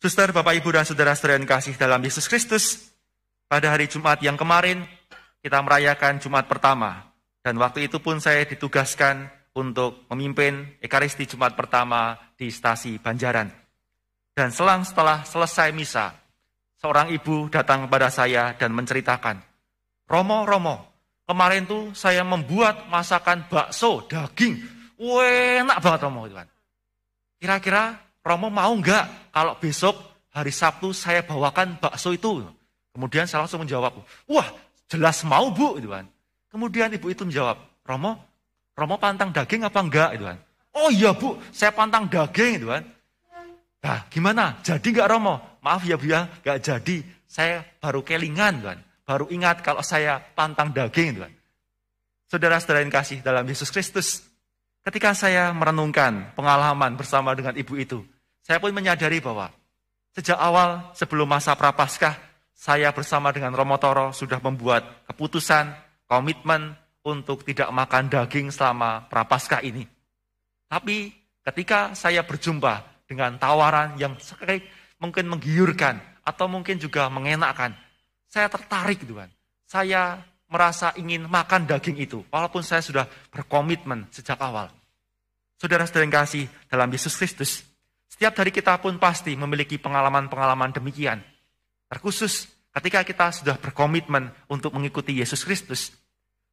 Suster, Bapak, Ibu, dan Saudara-saudara yang kasih dalam Yesus Kristus, pada hari Jumat yang kemarin, kita merayakan Jumat pertama. Dan waktu itu pun saya ditugaskan untuk memimpin Ekaristi Jumat pertama di Stasi Banjaran. Dan setelah selesai misa, seorang ibu datang kepada saya dan menceritakan, Romo, kemarin tuh saya membuat masakan bakso daging. Enak banget Romo. Kira-kira Romo mau enggak kalau besok hari Sabtu saya bawakan bakso itu? Kemudian saya langsung menjawab, wah jelas mau Bu. Kemudian ibu itu menjawab, Romo pantang daging apa enggak? Oh iya Bu, saya pantang daging. Nah gimana, jadi enggak Romo? Maaf ya Bu ya, enggak jadi. Saya baru kelingan, baru ingat kalau saya pantang daging. Saudara-saudara yang kasih dalam Yesus Kristus, ketika saya merenungkan pengalaman bersama dengan ibu itu, saya pun menyadari bahwa sejak awal sebelum masa Prapaskah, saya bersama dengan Romo Toro sudah membuat keputusan, komitmen untuk tidak makan daging selama Prapaskah ini. Tapi ketika saya berjumpa dengan tawaran yang mungkin menggiurkan atau mungkin juga mengenakkan, saya tertarik. Saya merasa ingin makan daging itu, walaupun saya sudah berkomitmen sejak awal. Saudara-saudara yang kasih dalam Yesus Kristus, setiap dari kita pun pasti memiliki pengalaman-pengalaman demikian. Terkhusus ketika kita sudah berkomitmen untuk mengikuti Yesus Kristus.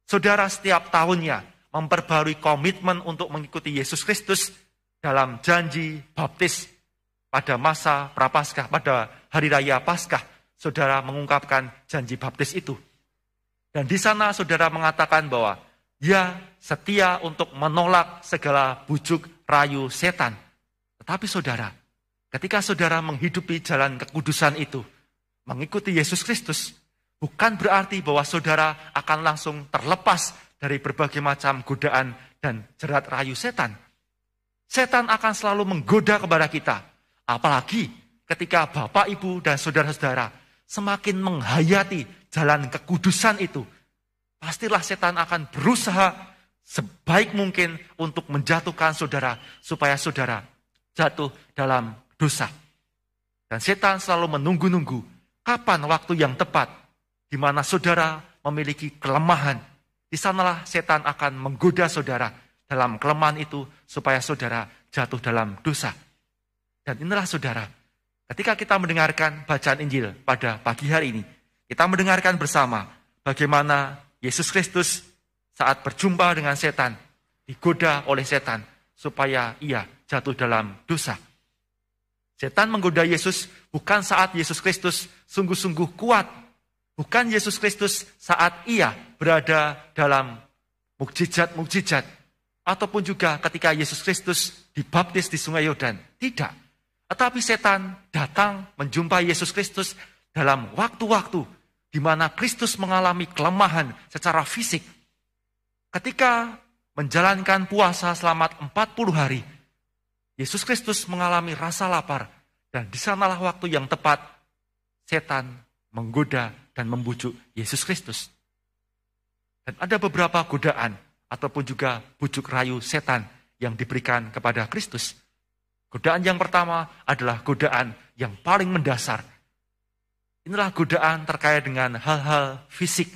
Saudara setiap tahunnya memperbarui komitmen untuk mengikuti Yesus Kristus dalam janji baptis pada masa Prapaskah, pada hari raya Paskah. Saudara mengungkapkan janji baptis itu. Dan di sana saudara mengatakan bahwa dia setia untuk menolak segala bujuk rayu setan. Tetapi saudara, ketika saudara menghidupi jalan kekudusan itu, mengikuti Yesus Kristus, bukan berarti bahwa saudara akan langsung terlepas dari berbagai macam godaan dan jerat rayu setan. Setan akan selalu menggoda kepada kita, apalagi ketika Bapak, Ibu, dan saudara-saudara semakin menghayati jalan kekudusan itu, pastilah setan akan berusaha sebaik mungkin untuk menjatuhkan saudara, supaya saudara jatuh dalam dosa. Dan setan selalu menunggu-nunggu kapan waktu yang tepat di mana saudara memiliki kelemahan. Di sanalah setan akan menggoda saudara dalam kelemahan itu supaya saudara jatuh dalam dosa. Dan inilah saudara, ketika kita mendengarkan bacaan Injil pada pagi hari ini, kita mendengarkan bersama bagaimana Yesus Kristus saat berjumpa dengan setan, digoda oleh setan supaya ia jatuh dalam dosa. Setan menggoda Yesus bukan saat Yesus Kristus sungguh-sungguh kuat. Bukan Yesus Kristus saat ia berada dalam mukjizat-mukjizat. Ataupun juga ketika Yesus Kristus dibaptis di Sungai Yordan. Tidak. Tetapi setan datang menjumpai Yesus Kristus dalam waktu-waktu di mana Kristus mengalami kelemahan secara fisik. Ketika menjalankan puasa selama 40 hari, Yesus Kristus mengalami rasa lapar, dan di sanalah waktu yang tepat setan menggoda dan membujuk Yesus Kristus. Dan ada beberapa godaan ataupun juga bujuk rayu setan yang diberikan kepada Kristus. Godaan yang pertama adalah godaan yang paling mendasar. Inilah godaan terkait dengan hal-hal fisik,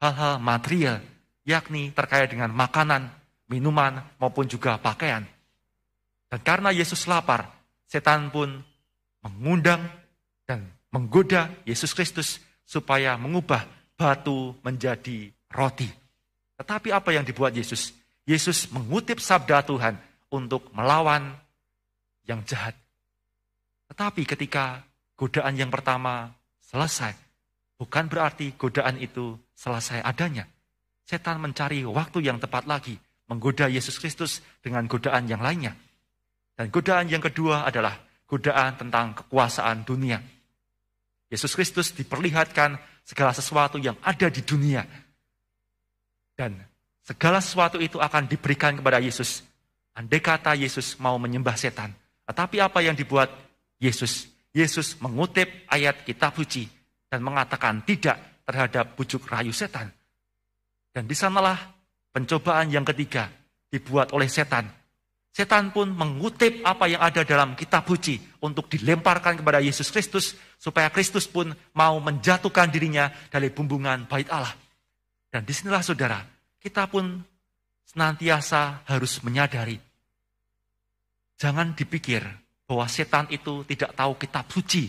hal-hal material, yakni terkait dengan makanan, minuman, maupun juga pakaian. Dan karena Yesus lapar, setan pun mengundang dan menggoda Yesus Kristus supaya mengubah batu menjadi roti. Tetapi apa yang dibuat Yesus? Yesus mengutip sabda Tuhan untuk melawan yang jahat. Tetapi ketika godaan yang pertama selesai, bukan berarti godaan itu selesai adanya. Setan mencari waktu yang tepat lagi, menggoda Yesus Kristus dengan godaan yang lainnya. Dan godaan yang kedua adalah godaan tentang kekuasaan dunia. Yesus Kristus diperlihatkan segala sesuatu yang ada di dunia. Dan segala sesuatu itu akan diberikan kepada Yesus. Andai kata Yesus mau menyembah setan. Tetapi apa yang dibuat Yesus? Yesus mengutip ayat kitab suci dan mengatakan tidak terhadap bujuk rayu setan. Dan di sanalah pencobaan yang ketiga dibuat oleh setan. Setan pun mengutip apa yang ada dalam kitab suci untuk dilemparkan kepada Yesus Kristus, supaya Kristus pun mau menjatuhkan dirinya dari bumbungan bait Allah. Dan disinilah saudara, kita pun senantiasa harus menyadari, jangan dipikir bahwa setan itu tidak tahu kitab suci.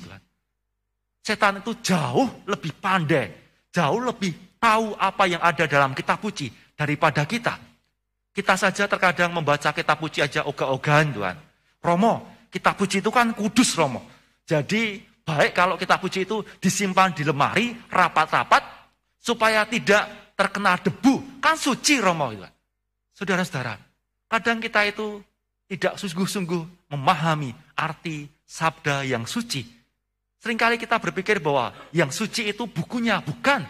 Setan itu jauh lebih pandai, jauh lebih tahu apa yang ada dalam kitab suci daripada kita. Kita saja terkadang membaca kitab suci aja ogah-ogahan Tuhan. Romo, kitab suci itu kan kudus Romo. Jadi baik kalau kitab suci itu disimpan di lemari, rapat-rapat, supaya tidak terkena debu. Kan suci Romo. Saudara-saudara, kadang kita itu tidak sungguh-sungguh memahami arti sabda yang suci. Seringkali kita berpikir bahwa yang suci itu bukunya, bukan.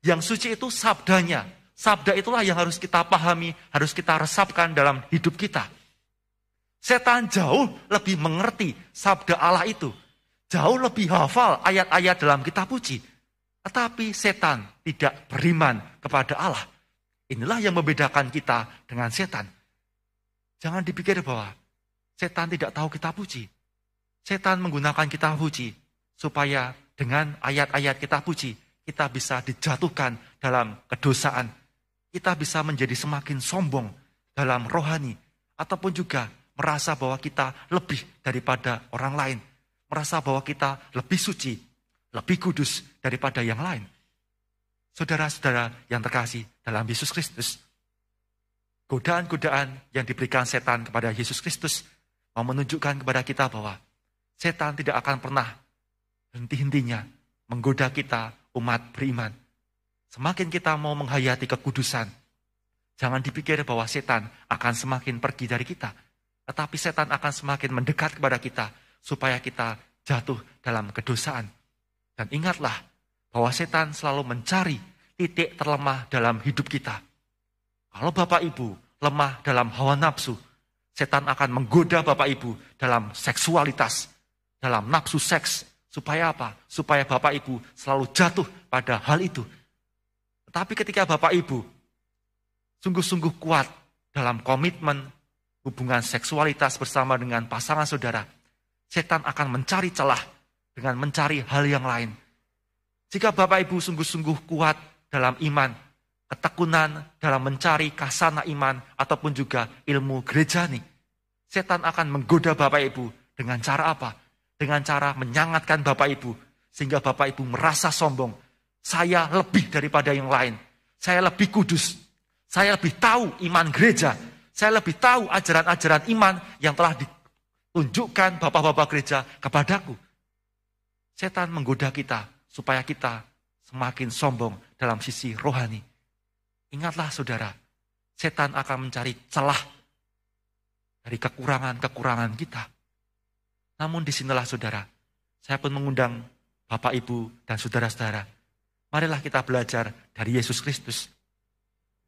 Yang suci itu sabdanya. Sabda itulah yang harus kita pahami, harus kita resapkan dalam hidup kita. Setan jauh lebih mengerti sabda Allah itu. Jauh lebih hafal ayat-ayat dalam kitab suci. Tetapi setan tidak beriman kepada Allah. Inilah yang membedakan kita dengan setan. Jangan dipikir bahwa setan tidak tahu kitab suci. Setan menggunakan kitab suci supaya dengan ayat-ayat kitab suci kita bisa dijatuhkan dalam kedosaan. Kita bisa menjadi semakin sombong dalam rohani, ataupun juga merasa bahwa kita lebih daripada orang lain, merasa bahwa kita lebih suci, lebih kudus daripada yang lain. Saudara-saudara yang terkasih dalam Yesus Kristus, godaan-godaan yang diberikan setan kepada Yesus Kristus mau menunjukkan kepada kita bahwa setan tidak akan pernah henti-hentinya menggoda kita umat beriman. Semakin kita mau menghayati kekudusan, jangan dipikir bahwa setan akan semakin pergi dari kita. Tetapi setan akan semakin mendekat kepada kita, supaya kita jatuh dalam kedosaan. Dan ingatlah bahwa setan selalu mencari titik terlemah dalam hidup kita. Kalau Bapak Ibu lemah dalam hawa nafsu, setan akan menggoda Bapak Ibu dalam seksualitas, dalam nafsu seks. Supaya apa? Supaya Bapak Ibu selalu jatuh pada hal itu. Tetapi ketika Bapak Ibu sungguh-sungguh kuat dalam komitmen hubungan seksualitas bersama dengan pasangan saudara, setan akan mencari celah dengan mencari hal yang lain. Jika Bapak Ibu sungguh-sungguh kuat dalam iman, ketekunan dalam mencari kasana iman ataupun juga ilmu gereja nih, setan akan menggoda Bapak Ibu dengan cara apa? Dengan cara menyangatkan Bapak Ibu, sehingga Bapak Ibu merasa sombong. Saya lebih daripada yang lain. Saya lebih kudus. Saya lebih tahu iman gereja. Saya lebih tahu ajaran-ajaran iman yang telah ditunjukkan bapak-bapak gereja kepadaku. Setan menggoda kita supaya kita semakin sombong dalam sisi rohani. Ingatlah saudara, setan akan mencari celah dari kekurangan-kekurangan kita. Namun disinilah saudara, saya pun mengundang Bapak Ibu dan saudara-saudara, marilah kita belajar dari Yesus Kristus.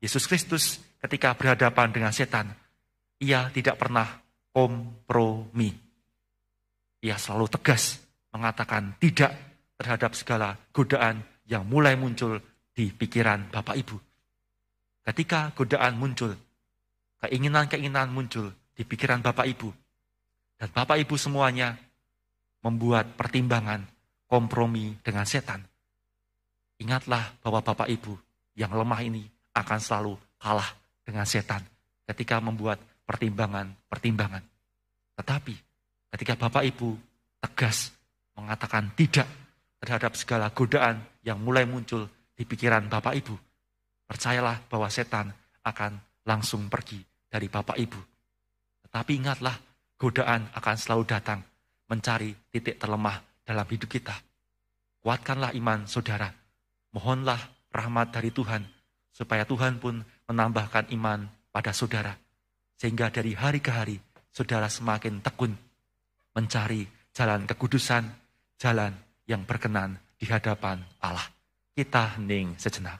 Yesus Kristus ketika berhadapan dengan setan, ia tidak pernah kompromi. Ia selalu tegas mengatakan tidak terhadap segala godaan yang mulai muncul di pikiran Bapak Ibu. Ketika godaan muncul, keinginan-keinginan muncul di pikiran Bapak Ibu, dan Bapak Ibu semuanya membuat pertimbangan kompromi dengan setan. Ingatlah bahwa Bapak Ibu yang lemah ini akan selalu kalah dengan setan ketika membuat pertimbangan-pertimbangan. Tetapi ketika Bapak Ibu tegas mengatakan tidak terhadap segala godaan yang mulai muncul di pikiran Bapak Ibu, percayalah bahwa setan akan langsung pergi dari Bapak Ibu. Tetapi ingatlah, godaan akan selalu datang mencari titik terlemah dalam hidup kita. Kuatkanlah iman saudara. Mohonlah rahmat dari Tuhan, supaya Tuhan pun menambahkan iman pada saudara. Sehingga dari hari ke hari, saudara semakin tekun mencari jalan kekudusan, jalan yang berkenan di hadapan Allah. Kita hening sejenak.